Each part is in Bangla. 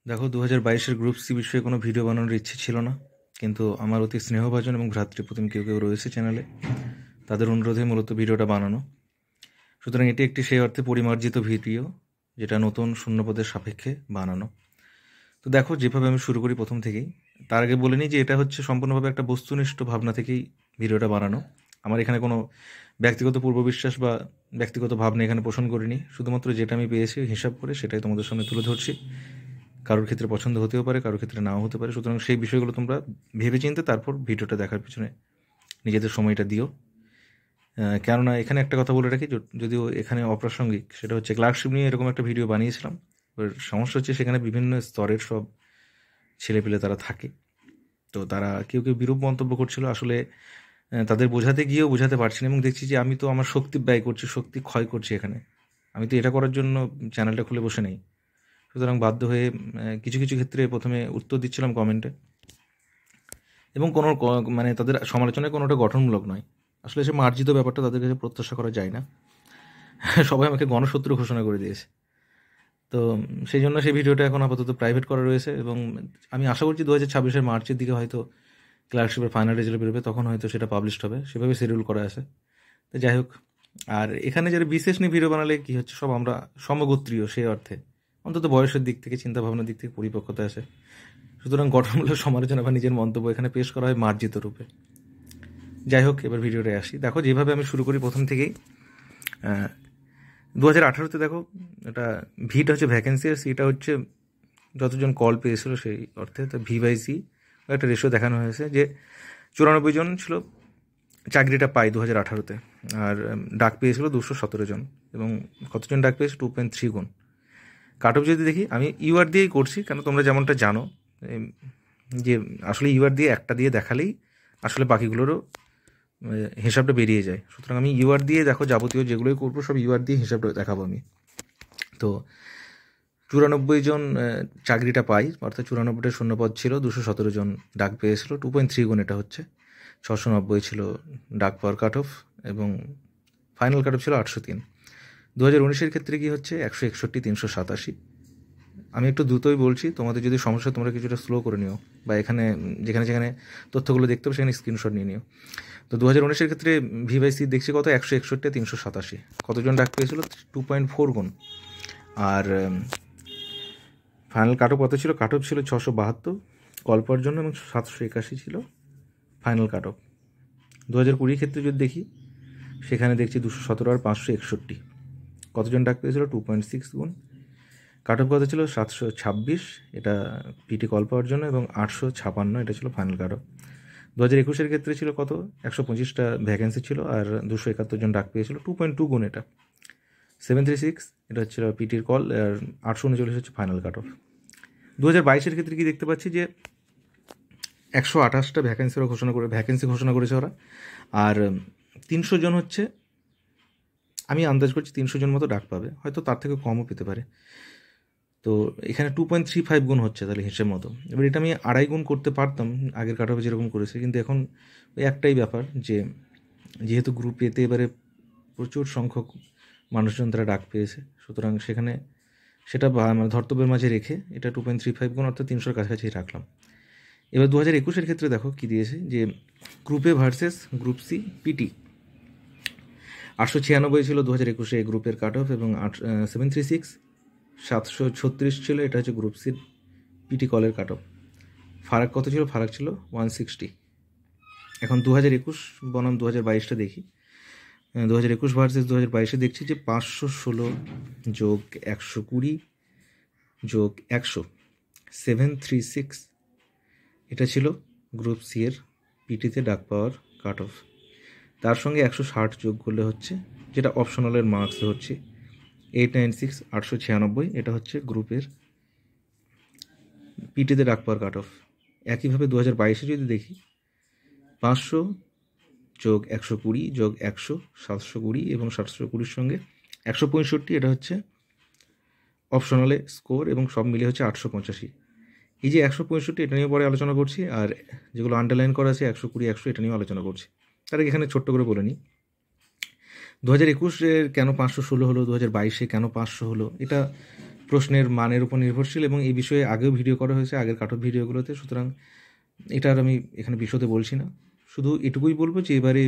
দেখো 2022-এর গ্রুপ সি বিষয়ে কোনো ভিডিও বানানোর ইচ্ছে ছিল না, কিন্তু আমার অতি স্নেহভাজন এবং ভ্রাতৃপ্রতিম কেউ কেউ রয়েছে চ্যানেলে, তাদের অনুরোধে মূলত ভিডিওটা বানানো। সুতরাং এটি একটি সেই অর্থে পরিমার্জিত ভিডিও, যেটা নতুন শূন্যপদের সাপেক্ষে বানানো। তো দেখো, যেভাবে আমি শুরু করি প্রথম থেকেই, তার আগে বলে নিই যে এটা হচ্ছে সম্পূর্ণভাবে একটা বস্তুনিষ্ঠ ভাবনা থেকেই ভিডিওটা বানানো। আমার এখানে কোনো ব্যক্তিগত পূর্ববিশ্বাস বা ব্যক্তিগত ভাবনা এখানে পোষণ করিনি, শুধুমাত্র যেটা আমি পেয়েছি হিসাব করে সেটাই তোমাদের সামনে তুলে ধরছি। কারোর ক্ষেত্রে পছন্দ হতেও পারে, কারোর ক্ষেত্রে নাও হতে পারে। সুতরাং সেই বিষয়গুলো তোমরা ভেবেচিন্তে তারপর ভিডিওটা দেখার পিছনে নিজেদের সময়টা দিও। কেননা এখানে একটা কথা বলে রাখি, যদিও এখানে অপ্রাসঙ্গিক, সেটা হচ্ছে ক্লার্কশিপ নিয়ে এরকম একটা ভিডিও বানিয়েছিলাম। এবার সমস্যা হচ্ছে সেখানে বিভিন্ন স্তরের সব ছেলেপিলে তারা থাকে, তো তারা কেউ কেউ বিরূপ মন্তব্য করছিল। আসলে তাদের বোঝাতে গিয়েও বোঝাতে পারছি না, এবং দেখছি যে আমি তো আমার শক্তি ব্যয় করছি, শক্তি ক্ষয় করছি এখানে। আমি তো এটা করার জন্য চ্যানেলটা খুলে বসে নেই। সুতরাং বাধ্য হয়ে কিছু কিছু ক্ষেত্রে প্রথমে উত্তর দিচ্ছিলাম কমেন্টে, এবং কোনো মানে তাদের সমালোচনায় কোনোটা গঠনমূলক নয়। আসলে সে মার্জিত ব্যাপারটা তাদের কাছে প্রত্যাশা করা যায় না। সবাই আমাকে গণশত্রু ঘোষণা করে দিয়েছে। তো সেই জন্য সেই ভিডিওটা এখন আপাতত প্রাইভেট করা রয়েছে, এবং আমি আশা করছি 2026-এর মার্চের দিকে হয়তো ক্লার্কশিপের ফাইনাল রেজাল্ট বেরোবে, তখন হয়তো সেটা পাবলিশড হবে, সেভাবে শিডিউল করা আছে। তো যাই হোক, আর এখানে যারা বিশেষ নিয়ে ভিডিও বানালে কি হচ্ছে, সব আমরা সমগোত্রীয়, সেই অর্থে অন্তত বয়সের দিক থেকে, চিন্তাভাবনার দিক থেকে পরিপক্কতা আছে। সুতরাং গঠনমূলক সমালোচনা বা নিজের মন্তব্য এখানে পেশ করা হয় মার্জিত রূপে। যাই হোক, এবার ভিডিওটায় আসি। দেখো, যেভাবে আমি শুরু করি প্রথম থেকেই, 2018-তে দেখো, এটা ভিটা হচ্ছে ভ্যাকেন্সি, আর সিটা হচ্ছে যতজন কল পেয়েছিল সেই অর্থে। তো ভি বাই সি একটা রেশিও দেখানো হয়েছে যে 94 জন ছিল চাকরিটা পায় 2018-তে, আর ডাক পেয়েছিল 217 জন, এবং কতজন ডাক পেয়েছে 2.3 গুণ। কাট অফ যদি দেখি, আমি ইউআর দিয়েই করছি, কেন তোমরা যেমনটা জানো যে আসলে ইউআর দিয়ে একটা দিয়ে দেখালেই আসলে বাকিগুলোরও হিসাবটা বেরিয়ে যায়। সুতরাং আমি ইউআর দিয়ে, দেখো, যাবতীয় যেগুলোই করবো সব ইউআর দিয়ে হিসাবটা দেখাবো আমি। তো 94 জন চাকরিটা পাই, অর্থাৎ 94টা শূন্যপদ ছিল, 217 জন ডাক পেয়েছিল, 2.3 গুণ এটা হচ্ছে। 690 ছিল ডাক পাওয়ার কাট অফ, এবং ফাইনাল কাট অফ ছিল 803। 2019-এর ক্ষেত্রে কি হচ্ছে, 161, 387। আমি একটু দ্রুতই বলছি, তোমাদের যদি সমস্যা, তোমরা কিছুটা স্লো করে নিও, বা এখানে যেখানে যেখানে তথ্যগুলো দেখতে হবে সেখানে স্ক্রিনশট নিয়ে নিও। তো 2019-এর ক্ষেত্রে ভি বাই সি দেখছি কত, 161, 387। কতজন ডাক পেয়েছিল, 2.4 গুণ। আর ফাইনাল কাট অফ কত ছিল, কাট অফ ছিল 672 কল পাওয়ার জন্য, এবং 781 ছিল ফাইনাল কাট অফ। 2020 ক্ষেত্রে যদি দেখি, সেখানে দেখছি 217 আর 561। কতজন ডাক পেয়েছিল, 2.6 গুণ। কাট অফ কত ছিল, 726, এটা পিটি কল পাওয়ার জন্য, এবং 856, এটা ছিল ফাইনাল কাট অফ। 2021-এর ক্ষেত্রে ছিল কত, 125টা ভ্যাকেন্সি ছিল, আর 271 জন ডাক পেয়েছিল, 2.2 গুণ এটা। 736, এটা হচ্ছিল পিটির কল, আর 839 হচ্ছে ফাইনাল কাট অফ। 2022-এর ক্ষেত্রে কি দেখতে পাচ্ছি যে 128টা ভ্যাকেন্সি ঘোষণা করেছে ওরা, আর 300 জন হচ্ছে, আমি আন্দাজ করছি 300 জন মতো ডাক পাবে, হয়তো তার থেকে কমও পেতে পারে। তো এখানে 2.35 গুণ হচ্ছে তাহলে হিসেব মতো। এবার এটা আমি 2.5 গুণ করতে পারতাম আগের কাট অফে যেরকম করেছে, কিন্তু এখন ওই একটাই ব্যাপার যে যেহেতু গ্রুপ এতে এবারে প্রচুর সংখ্যক মানুষজন তারা ডাক পেয়েছে, সুতরাং সেখানে সেটা মানে ধর্তব্যের মাঝে রেখে এটা 2.35 গুণ, অর্থাৎ 300-র কাছাকাছি রাখলাম। এবার 2021-এর ক্ষেত্রে দেখো কি দিয়েছে, যে group A versus group C PT 896 ছিল 2021-এ গ্রুপের কাট অফ, এবং 736, 736 ছিল, এটা হচ্ছে গ্রুপ সির পিটি কলের কাট অফ। ফারাক কত ছিল, ফারাক ছিল 160। এখন 2021 বনাম 2022টা দেখি। 2021 ভার্সেস 2022-এ দেখছি যে 516 যোগ 120 যোগ 100, 736, এটা ছিল গ্রুপ সি এর পিটিতে ডাক পাওয়ার কাট অফ। তার সঙ্গে 160 যোগ করলে হচ্ছে, যেটা অপশনালের মার্কসে হচ্ছে 896, 896, এটা হচ্ছে গ্রুপের পিটিতে ডাক পাওয়ার কাট অফ। একইভাবে 2022-এ যদি দেখি, 500 যোগ 120 যোগ 100, 720, এবং 720-র সঙ্গে 165, এটা হচ্ছে অপশনালে স্কোর, এবং সব মিলে হচ্ছে 885। এই যে 165, এটা নিয়ে পরে আলোচনা করছি, আর যেগুলো আন্ডারলাইন করা আছে 120, 100, এটা নিয়েও আলোচনা করছি। তার আগে এখানে ছোট্ট করে বলে নিই, 2021-এর কেন 516 হলো, 2022-এ কেন 500 হলো, এটা প্রশ্নের মানের উপর নির্ভরশীল, এবং এই বিষয়ে আগেও ভিডিও করা হয়েছে আগের কাট অফ ভিডিওগুলোতে। সুতরাং এটা আর আমি এখানে বিশদে বলছি না, শুধু এটুকুই বলবো যে এবারে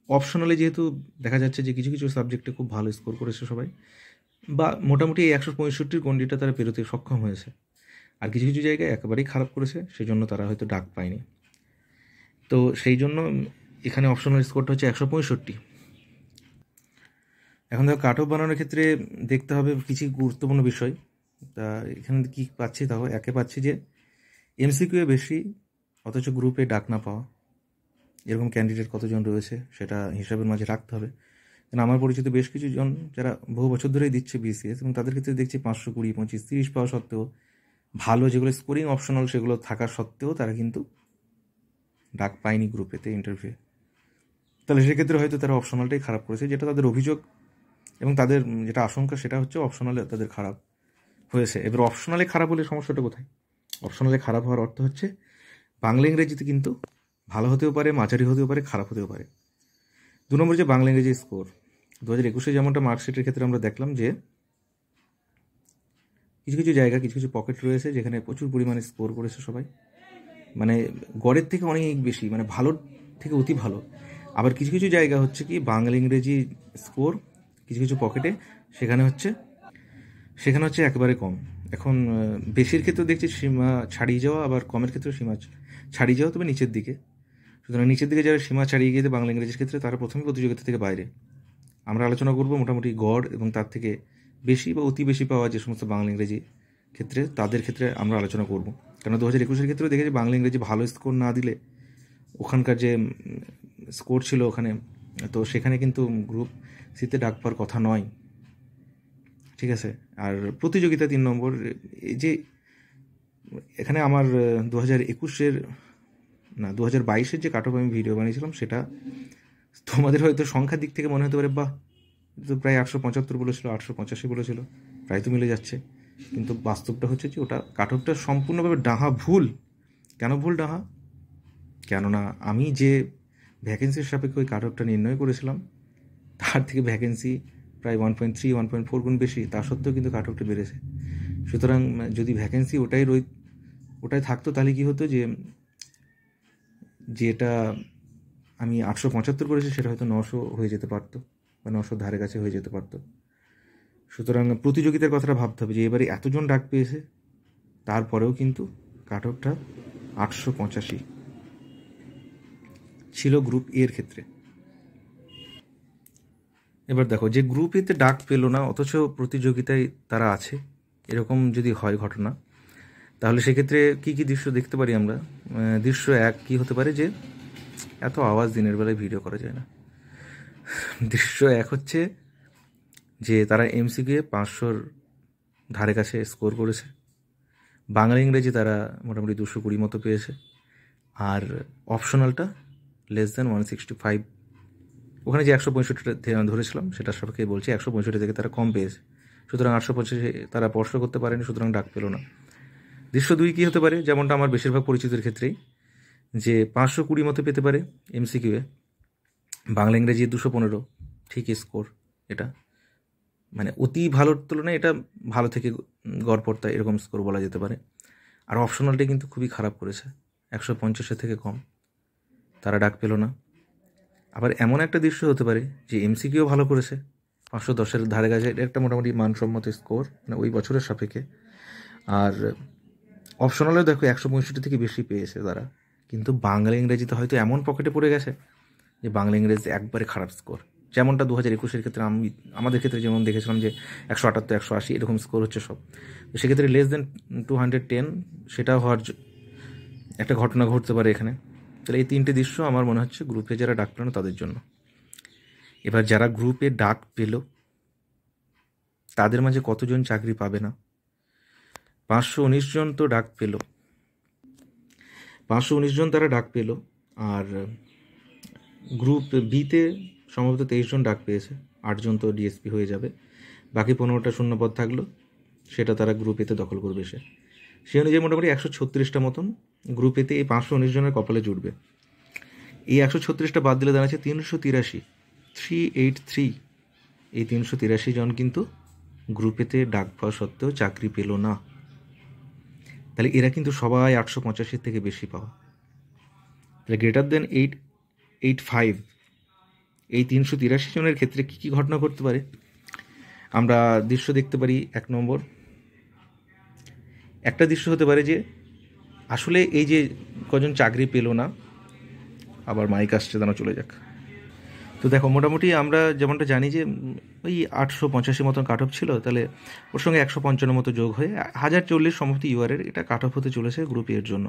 অপশনালে যেহেতু দেখা যাচ্ছে যে কিছু কিছু সাবজেক্টে খুব ভালো স্কোর করেছে সবাই, বা মোটামুটি এই 165 গণ্ডিটা তারা পেরোতে সক্ষম হয়েছে, আর কিছু কিছু জায়গায় একেবারেই খারাপ করেছে, সেজন্য তারা হয়তো ডাক পায়নি। তো সেই জন্য এখানে অপশনাল স্কোরটা হচ্ছে 165। এখন দেখো কাট অফ বানানোর ক্ষেত্রে দেখতে হবে কিছু গুরুত্বপূর্ণ বিষয়। তা এখানে কী পাচ্ছি, তাও একে পাচ্ছি যে এমসিকিউ বেশি অথচ গ্রুপে ডাক না পাওয়া, এরকম ক্যান্ডিডেট কতজন রয়েছে সেটা হিসাবের মাঝে রাখতে হবে। কারণ আমার পরিচিত বেশ কিছু জন যারা বহু বছর ধরেই দিচ্ছে বিসিএস, এবং তাদের ক্ষেত্রে দেখছি 520, 25, 30 পাওয়া সত্ত্বেও, ভালো যেগুলো স্কোরিং অপশনাল সেগুলো থাকা সত্ত্বেও তারা কিন্তু ডাক পায়নি গ্রুপেতে ইন্টারভিউ। তাহলে সেক্ষেত্রে হয়তো তারা অপশনালটাই খারাপ করেছে, যেটা তাদের অভিযোগ, এবং তাদের যেটা আশঙ্কা সেটা হচ্ছে অপশনালে তাদের খারাপ হয়েছে। এবার অপশনালে খারাপ হলে সমস্যাটা কোথায়? অপশনালে খারাপ হওয়ার অর্থ হচ্ছে বাংলা ইংরেজিতে কিন্তু ভালো হতেও পারে, মাঝারি হতেও পারে, খারাপ হতেও পারে। 2 নম্বর যে বাংলা ইংরেজি স্কোর 2021 যেমনটা মার্কশিটের ক্ষেত্রে আমরা দেখলাম যে কিছু কিছু জায়গা, কিছু কিছু পকেট রয়েছে যেখানে প্রচুর পরিমাণে স্কোর করেছে সবাই, মানে গড়ের থেকে অনেক বেশি, মানে ভালোর থেকে অতি ভালো। আবার কিছু কিছু জায়গা হচ্ছে কি বাংলা ইংরেজি স্কোর কিছু কিছু পকেটে সেখানে হচ্ছে একেবারে কম। এখন বেশির ক্ষেত্রে দেখছি সীমা ছাড়িয়ে যাওয়া, আবার কমের ক্ষেত্রেও সীমা ছাড়িয়ে যাওয়া, তবে নিচের দিকে। সুতরাং নিচের দিকে যারা সীমা ছাড়িয়ে গিয়েছে বাংলা ইংরেজির ক্ষেত্রে, তারা প্রথমে প্রতিযোগিতা থেকে বাইরে। আমরা আলোচনা করব মোটামুটি গড় এবং তার থেকে বেশি বা অতি বেশি পাওয়া যে সমস্ত বাংলা ইংরেজি ক্ষেত্রে, তাদের ক্ষেত্রে আমরা আলোচনা করব। কারণ 2021 ক্ষেত্রেও দেখেছি বাংলা ইংরেজি ভালো স্কোর না দিলে ওখানকার যে স্কোর ছিল ওখানে, তো সেখানে কিন্তু গ্রুপ সিতে ডাক পাওয়ার কথা নয়, ঠিক আছে। আর প্রতিযোগিতা 3 নম্বর, এই যে এখানে আমার 2022 যে কাট অফ আমি ভিডিও বানিয়েছিলাম, সেটা তোমাদের হয়তো সংখ্যার দিক থেকে মনে হতে পারে বাহ, তো প্রায় 875 বলেছিল, 885 বলেছিল, প্রায় তো মিলে যাচ্ছে। কিন্তু বাস্তবটা হচ্ছে যে ওটা কাট অফটা সম্পূর্ণভাবে ডাহা ভুল। কেন ভুল ডাহা? কেননা আমি যে ভ্যাকেন্সির সাপেক্ষে ওই কাট অফটা নির্ণয় করেছিলাম, তার থেকে ভ্যাকেন্সি প্রায় 1.3, 1.4 গুণ বেশি, তা সত্ত্বেও কিন্তু কাট অফটা বেড়েছে। সুতরাং যদি ভ্যাকেন্সি ওটাই থাকতো, তাহলে কী হতো যে যেটা আমি 875 করেছি সেটা হয়তো 900 হয়ে যেতে পারতো, বা 900 ধারে কাছে হয়ে যেতে পারতো। সুতরাং প্রতিযোগিতার কথাটা ভাবতে হবে যে এবারে এতজন ডাক পেয়েছে, তারপরেও কিন্তু কাট অফটা 885 ছিল গ্রুপ এর ক্ষেত্রে। এবার দেখো, যে গ্রুপ এতে ডাক পেল না অথচ প্রতিযোগিতায় তারা আছে, এরকম যদি হয় ঘটনা, তাহলে সেক্ষেত্রে কী কী দৃশ্য দেখতে পারি আমরা? দৃশ্য 1 কী হতে পারে, যে এত আওয়াজ দিনের বেলায় ভিডিও করা যায় না। দৃশ্য 1 হচ্ছে যে তারা এমসিকিউ 500 ধারে কাছে স্কোর করেছে, বাংলা ইংরেজি তারা মোটামুটি 220 মতো পেয়েছে, আর অপশনালটা লেস দ্যান 165। ওখানে যে 165 ধরেছিলাম সেটার সাপেক্ষে বলছি, 165 থেকে তারা কম পেয়েছে। সুতরাং 885 তারা স্পর্শ করতে পারেনি, সুতরাং ডাক পেল না। দৃশ্য 2 কী হতে পারে, যেমনটা আমার বেশিরভাগ পরিচিতের ক্ষেত্রেই, যে 520 মতো পেতে পারে এমসিকিউয়ে, বাংলা ইংরেজি 215, ঠিকই স্কোর। এটা মানে অতি ভালোর তুলনায় এটা ভালো থেকে গড়পড়তা এরকম স্কোর বলা যেতে পারে। আর অপশনালটা কিন্তু খুবই খারাপ করেছে, 150 থেকে কম, তারা ডাক পেল না। আবার এমন একটা দৃশ্য হতে পারে যে এমসিকিউ ভালো করেছে, 510 ধারে কাছে, একটা মোটামুটি মানসম্মত স্কোর মানে ওই বছরের সাপেক্ষে, আর অপশনালেও দেখো 165 থেকে বেশি পেয়েছে তারা, কিন্তু বাংলা ইংরেজিতে হয়তো এমন পকেটে পড়ে গেছে যে বাংলা ইংরেজিতে একবারে খারাপ স্কোর। যেমনটা 2021 ক্ষেত্রে আমাদের ক্ষেত্রে যেমন দেখেছিলাম যে 178, 180 এরকম স্কোর হচ্ছে সব। তো সেক্ষেত্রে লেস দেন 210 সেটা হওয়ার একটা ঘটনা ঘটতে পারে এখানে। তাহলে এই 3টে দৃশ্য আমার মনে হচ্ছে গ্রুপে যারা ডাক পেল না তাদের জন্য। এবার যারা গ্রুপে ডাক পেল তাদের মাঝে কতজন চাকরি পাবে না? 519 জন তো ডাক পেল, 519 জন তারা ডাক পেল, আর গ্রুপ বিতে সম্ভবত 23 জন ডাক পেয়েছে, 8 জন তো ডিএসপি হয়ে যাবে, বাকি 15টা শূন্যপদ থাকলো, সেটা তারা গ্রুপ এতে দখল করবে। সে অনুযায়ী মোটামুটি 136টা মতন গ্রুপ এতে এই 519 জনের কপালে জুটবে। এই 136টা বাদ দিলে দাঁড়াচ্ছে 383, 383। এই 383 জন কিন্তু গ্রুপ এতে ডাক পাওয়া সত্ত্বেও চাকরি পেল না, তাহলে এরা কিন্তু সবাই 885 থেকে বেশি পাওয়া। তাহলে গ্রেটার দেন 885 এই 383 জনের ক্ষেত্রে কী কী ঘটনা ঘটতে পারে আমরা দৃশ্য দেখতে পারি। 1 নম্বর, একটা দৃশ্য হতে পারে যে আসলে এই যে কজন চাকরি পেল না, আবার মাইক আসছে, দাঁড়া চলে যাক। তো দেখো, মোটামুটি আমরা যেমনটা জানি যে ওই 885 মতন কাট অফ ছিল, তাহলে ওর সঙ্গে 155 মতো যোগ হয়ে 1040 সম্ভবত ইউআরের এটা কাট অফ হতে চলেছে গ্রুপ এর জন্য।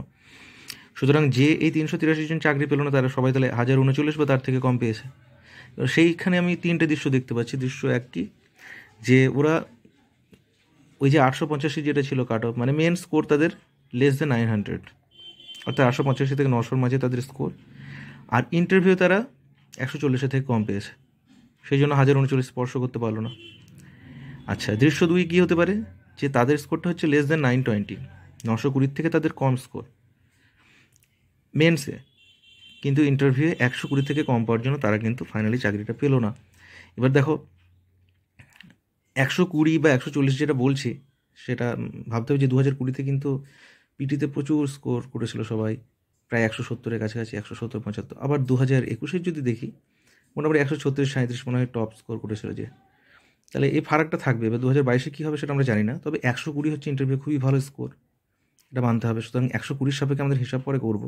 সুতরাং যে এই 383 জন চাকরি পেল না, তারা সবাই তাহলে 1039 বা তার থেকে কম পেয়েছে। সেইখানে আমি 3টে দৃশ্য দেখতে পাচ্ছি। দৃশ্য একটি যে ওরা ওই যে 885 যেটা ছিল কাট অফ, মানে মেন স্কোর তাদের লেস দেন 900, অর্থাৎ 885 থেকে 900-র মাঝে তাদের স্কোর, আর ইন্টারভিউ তারা 140 থেকে কম পেয়েছে, সেই জন্য 1039 স্পর্শ করতে পারলো না। আচ্ছা, দৃশ্য 2 কী হতে পারে যে তাদের স্কোরটা হচ্ছে লেস দেন 920, 920 থেকে তাদের কম স্কোর মেন্সে, কিন্তু ইন্টারভিউয়ে 120 থেকে কম পাওয়ার জন্য তারা কিন্তু ফাইনালি চাকরিটা পেলো না। এবার দেখো, 120 বা 140 যেটা বলছি সেটা ভাবতে হবে যে 2020-তে কিন্তু পিটিতে প্রচুর স্কোর করেছিল সবাই, প্রায় 170-এর কাছাকাছি, 170-75। আবার 2021-এর যদি দেখি, মোটামুটি 136-37 মনে হয় টপ স্কোর করেছিল যে। তাহলে এই ফারাকটা থাকবে। এবার 2022-এ কী হবে সেটা আমরা জানি না, তবে 120 হচ্ছে ইন্টারভিউ খুবই ভালো স্কোর, এটা মানতে হবে। সুতরাং 120 সাপেক্ষে আমাদের হিসাব পরে করবো।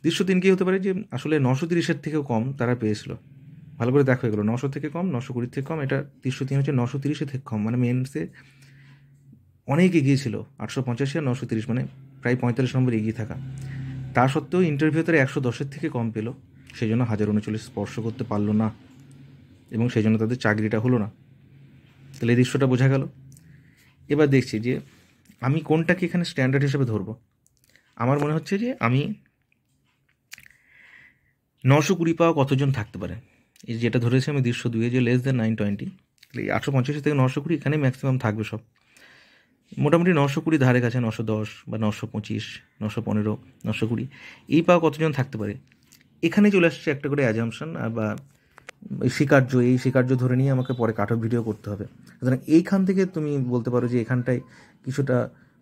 দৃশ্য 3 কী হতে পারে যে আসলে 930-এর থেকেও কম তারা পেয়েছিল। ভালো করে দেখো, এগুলো 900 থেকে কম, 920 থেকে কম, এটা দৃশ্য 3 হচ্ছে 930-এর থেকে কম, মানে মেন্সে অনেক এগিয়ে ছিল, 885 আর 930, মানে প্রায় 45 নম্বর এগিয়ে থাকা। তা সত্ত্বেও ইন্টারভিউ তারা 110-এর থেকে কম পেল, সেই জন্য 1039 স্পর্শ করতে পারলো না, এবং সেই জন্য তাদের চাকরিটা হলো না। তাহলে এই দৃশ্যটা বোঝা গেল। এবার দেখছি যে আমি কোনটাকে এখানে স্ট্যান্ডার্ড হিসেবে ধরবো। আমার মনে হচ্ছে যে আমি 920 পাওয়া কতজন থাকতে পারে, এই যেটা ধরেছি আমি দৃশ্য 2-এ যে লেস দেন 920, তাহলে 885 থেকে 920 এখানে ম্যাক্সিমাম থাকবে সব। মোটামুটি 920 ধারে কাছে, 910 বা 925, 915, 920 এই পাওয়া কতজন থাকতে পারে। এখানে চলে আসছে একটা করে অ্যাজাম্পশন বা স্বীকার্য, এই স্বীকার্য ধরে নিয়ে আমাকে পরে কাট অফ ভিডিও করতে হবে। সুতরাং এইখান থেকে তুমি বলতে পারো যে এখানটায় কিছুটা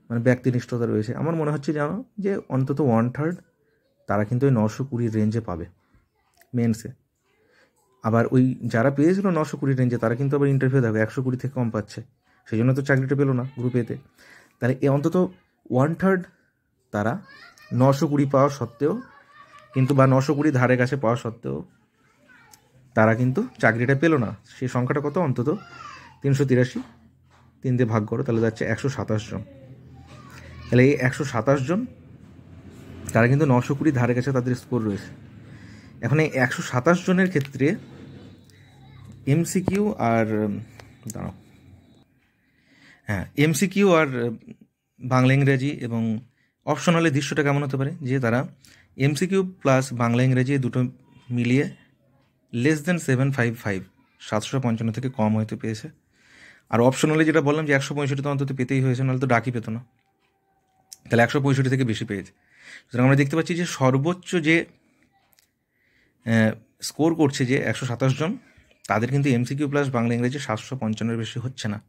মানে ব্যক্তিনিষ্ঠতা রয়েছে। আমার মনে হচ্ছে জানো যে অন্তত 1/3 তারা কিন্তু ওই 920 রেঞ্জে পাবে মেন্সে। আবার ওই যারা পেয়েছিল 920 রেঞ্জে, তারা কিন্তু আবার ইন্টারভিউ দেখো 120 থেকে কম পাচ্ছে, সেই জন্য তো চাকরিটা পেলো না গ্রুপ এতে। তাহলে এ অন্তত 1/3 তারা 920 পাওয়া সত্ত্বেও কিন্তু, বা 920 ধারে কাছে পাওয়া সত্ত্বেও তারা কিন্তু চাকরিটা পেলো না। সেই সংখ্যাটা কত, অন্তত 383, 3 দিয়ে ভাগ করো, তাহলে যাচ্ছে 127 জন। তাহলে এই 127 জন তারা কিন্তু 920 ধারে কাছে তাদের স্কোর রয়েছে। এখন এই 127 জনের ক্ষেত্রে এমসিকিউ আর দাঁড়াও, এমসিকিউ আর বাংলা ইংরেজি এবং অপশনালের দৃশ্যটা কেমন হতে পারে যে তারা এমসিকিউ প্লাস বাংলা ইংরেজি দুটো মিলিয়ে লেস দেন 755, 755 থেকে কম হয়তো পেয়েছে। আর অপশনালে যেটা বললাম যে 165 তো অন্তত পেতেই হয়েছে, নাহলে তো ডাকই পেত না, তাহলে 165 থেকে বেশি পেয়েছে। সুতরাং আমরা দেখতে পাচ্ছি যে সর্বোচ্চ যে স্কোর করছে যে 127 জন, তাদের কিন্তু এমসিকিউ প্লাস বাংলা ইংরেজি 755-এর বেশি হচ্ছে না,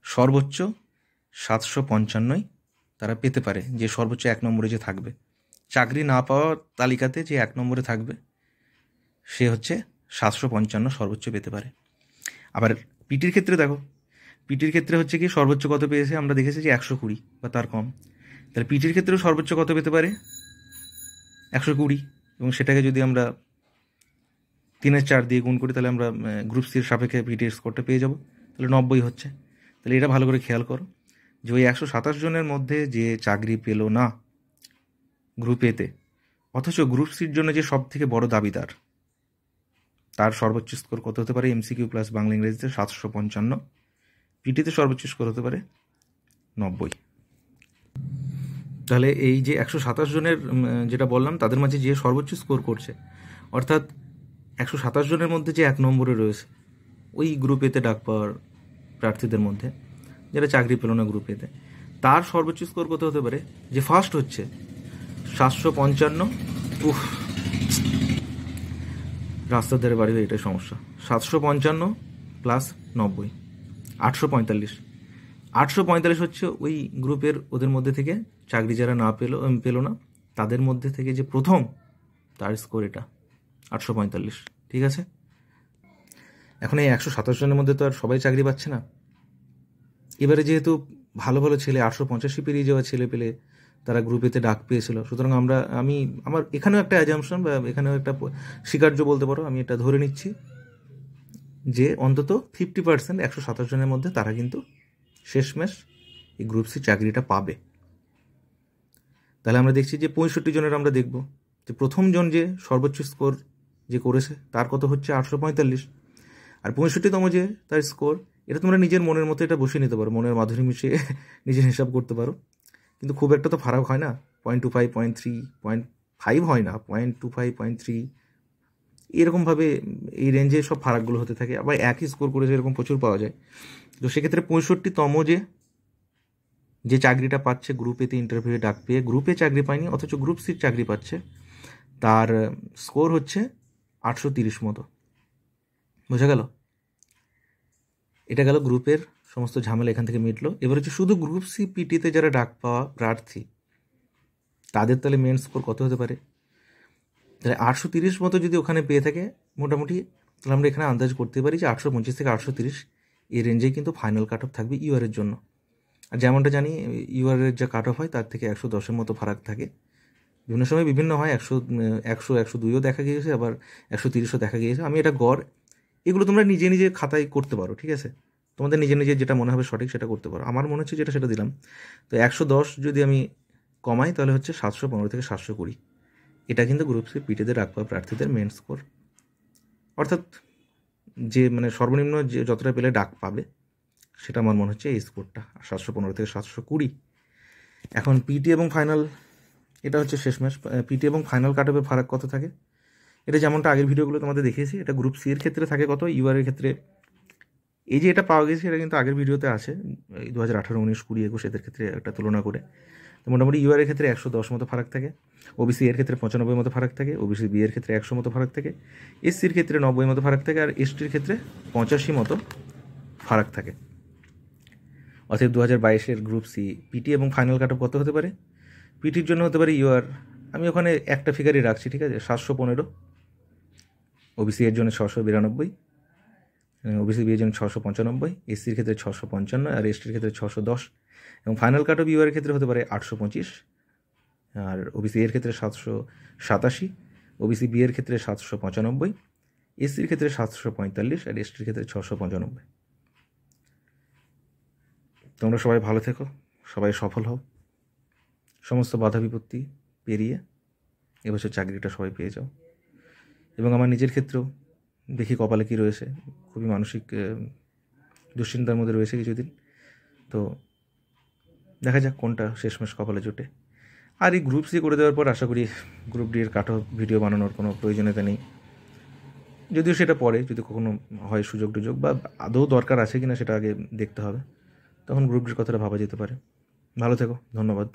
সর্বোচ্চ 755 তারা পেতে পারে, যে সর্বোচ্চ 1 নম্বরে যে থাকবে। চাকরি না পাওয়ার তালিকাতে যে 1 নম্বরে থাকবে সে হচ্ছে 755 সর্বোচ্চ পেতে পারে। আবার পিটির ক্ষেত্রে দেখো, পিটির ক্ষেত্রে হচ্ছে কি সর্বোচ্চ কত পেয়েছে আমরা দেখেছি যে 120 বা তার কম, তাহলে পিটির ক্ষেত্রেও সর্বোচ্চ কত পেতে পারে 120, এবং সেটাকে যদি আমরা 3/4 দিয়ে গুণ করি তাহলে আমরা গ্রুপ সির সাপেক্ষে পিটির স্কোরটা পেয়ে যাব, তাহলে 90 হচ্ছে। তাহলে এটা ভালো করে খেয়াল করো যে ওই 127 জনের মধ্যে যে চাকরি পেল না গ্রুপ এতে, অথচ গ্রুপ সির জন্য যে সব থেকে বড় দাবিদার, তার সর্বোচ্চ স্কোর কত হতে পারে এমসিকিউ প্লাস বাংলা ইংরেজিতে 755, পিটিতে সর্বোচ্চ স্কোর হতে পারে 90। তাহলে এই যে 127 জনের যেটা বললাম তাদের মাঝে যে সর্বোচ্চ স্কোর করছে, অর্থাৎ 127 জনের মধ্যে যে 1 নম্বরে রয়েছে ওই গ্রুপ এতে ডাক পাওয়ার প্রার্থীদের মধ্যে, যারা চাকরি পেল না গ্রুপ এতে, তার সর্বোচ্চ স্কোর কত হতে পারে, যে ফার্স্ট হচ্ছে 755, রাস্তার ধারে বাড়ি হয়ে এটাই সমস্যা, 755 প্লাস 90, 845, 845 হচ্ছে ওই গ্রুপের ওদের মধ্যে থেকে চাকরি যারা না পেলো না তাদের মধ্যে থেকে যে প্রথম তার স্কোর এটা 845, ঠিক আছে। এখন এই 127 জনের মধ্যে তো আর সবাই চাকরি পাচ্ছে না। এবারে যেহেতু ভালো ভালো ছেলে 885 পেরিয়ে যাওয়া ছেলে পেলে তারা গ্রুপেতে ডাক পেয়েছিল, সুতরাং আমার এখানেও একটা অ্যাজাম্পশন বা এখানেও একটা স্বীকার্য বলতে পারো, আমি এটা ধরে নিচ্ছি যে অন্তত 50% 127 জনের মধ্যে তারা কিন্তু শেষমেশ এই গ্রুপ সি চাকরিটা পাবে। তাহলে আমরা দেখছি যে 65 জনের আমরা দেখব যে প্রথম জন যে সর্বোচ্চ স্কোর যে করেছে তার কত হচ্ছে 845, আর 65তম যে তার স্কোর, এটা তোমরা নিজের মনের মতো এটা বসিয়ে নিতে পারো, মনের মাধুরী মিশিয়ে নিজের হিসাব করতে পারো, কিন্তু খুব একটা তো ফারাক হয় না। 0.25, 0.3, 0.5 হয় না, 0.25, 0.3 এরকমভাবে এই রেঞ্জে সব ফারাকগুলো হতে থাকে। আবার একই স্কোর করেছে এরকম প্রচুর পাওয়া যায়। তো সেক্ষেত্রে 65তম যে চাকরিটা পাচ্ছে গ্রুপেতে ইন্টারভিউয়ে ডাক পেয়ে, গ্রুপে চাকরি পায়নি অথচ গ্রুপ সির চাকরি পাচ্ছে, তার স্কোর হচ্ছে 830 মতো। বোঝা গেল? এটা গেল গ্রুপের সমস্ত ঝামেলা এখান থেকে মিটলো। এবার হচ্ছে শুধু গ্রুপ সি পিটিতে যারা ডাক পাওয়া প্রার্থী তাদের তাহলে মেন স্কোর কত হতে পারে? তাহলে 830 মতো যদি ওখানে পেয়ে থাকে মোটামুটি, তাহলে আমরা এখানে আন্দাজ করতে পারি যে 825 থেকে 830 এই রেঞ্জেই কিন্তু ফাইনাল কাট অফ থাকবে ইউআরের জন্য। আর যেমনটা জানি ইউআরের যা কাট অফ হয় তার থেকে 110-এর মতো ফারাক থাকে, বিভিন্ন সময় বিভিন্ন হয়, 100-102ও দেখা গিয়েছে, আবার 130ও দেখা গিয়েছে। আমি এটা গড়, এগুলো তোমরা নিজে নিজে খাতায় করতে পারো, ঠিক আছে, তোমাদের নিজে নিজে যেটা মনে হবে সঠিক সেটা করতে পারো। আমার মনে হচ্ছে যেটা সেটা দিলাম। তো 110 যদি আমি কমাই তাহলে হচ্ছে 715 থেকে 720, এটা কিন্তু গ্রুপ সি পিটিতে ডাক পাওয়া প্রার্থীদের মেন স্কোর, অর্থাৎ যে মানে সর্বনিম্ন যে যতটা পেলে ডাক পাবে সেটা আমার মনে হচ্ছে এই স্কোরটা 715 থেকে 720। এখন পিটি এবং ফাইনাল, এটা হচ্ছে শেষমেশ পিটি এবং ফাইনাল কাট অফের ফারাক কত থাকে, এটা যেমনটা আগের ভিডিওগুলো তোমাদের দেখিয়েছি, এটা গ্রুপ সি এর ক্ষেত্রে থাকে কত, ইউআরের ক্ষেত্রে এই যে এটা পাওয়া গেছে এটা কিন্তু আগের ভিডিওতে আছে, 2018, 19, 20, 21 এদের ক্ষেত্রে একটা তুলনা করে। তো মোটামুটি ইউআর এর ক্ষেত্রে 110 মতো ফারাক থাকে, ওবিসি এর ক্ষেত্রে 95 মতো ফারাক থাকে, ওবিসি বি এর ক্ষেত্রে 100 মতো ফারাক থাকে, এসসির ক্ষেত্রে 90 মতো ফারাক থাকে, আর এসটির ক্ষেত্রে 85 মতো ফারাক থাকে। অতএব 2022-এর গ্রুপ সি পিটি এবং ফাইনাল কাট অফ কত হতে পারে? পিটির জন্য হতে পারে ইউআর, আমি ওখানে একটা ফিগারই রাখছি, ঠিক আছে, 715, ওবিসি এর জন্য 692, ওবিসি বি এর জন্য 695, এসসির ক্ষেত্রে 655, আর এসটির ক্ষেত্রে 610, এবং ফাইনাল কাট অফ ইউআর ক্ষেত্রে হতে পারে 825, আর ওবিসি এর ক্ষেত্রে 787, ওবিসি বি এর ক্ষেত্রে 795, এসসির ক্ষেত্রে 745, আর এসটির ক্ষেত্রে 695। তোমরা সবাই ভালো থেকো, সবাই সফল হও, সমস্ত বাধা বিপত্তি পেরিয়ে এবছর চাকরিটা সবাই পেয়ে যাও। এবং আমার নিজের ক্ষেত্রেও দেখি কপালে কী রয়েছে, খুবই মানসিক দুশ্চিন্তার মধ্যে রয়েছে কিছুদিন, তো দেখা যাক কোনটা শেষমেশ কপালে জোটে। আর এই গ্রুপ সি করে দেওয়ার পর আশা করি গ্রুপ ডি এর কাট অফ ভিডিও বানানোর কোনো প্রয়োজনীয়তা নেই, যদিও সেটা পরে যদি কখনো হয় সুযোগ টুযোগ বা আদৌ দরকার আছে কিনা সেটা আগে দেখতে হবে, তখন গ্রুপ ডির কথাটা ভাবা যেতে পারে। ভালো থেকো, ধন্যবাদ।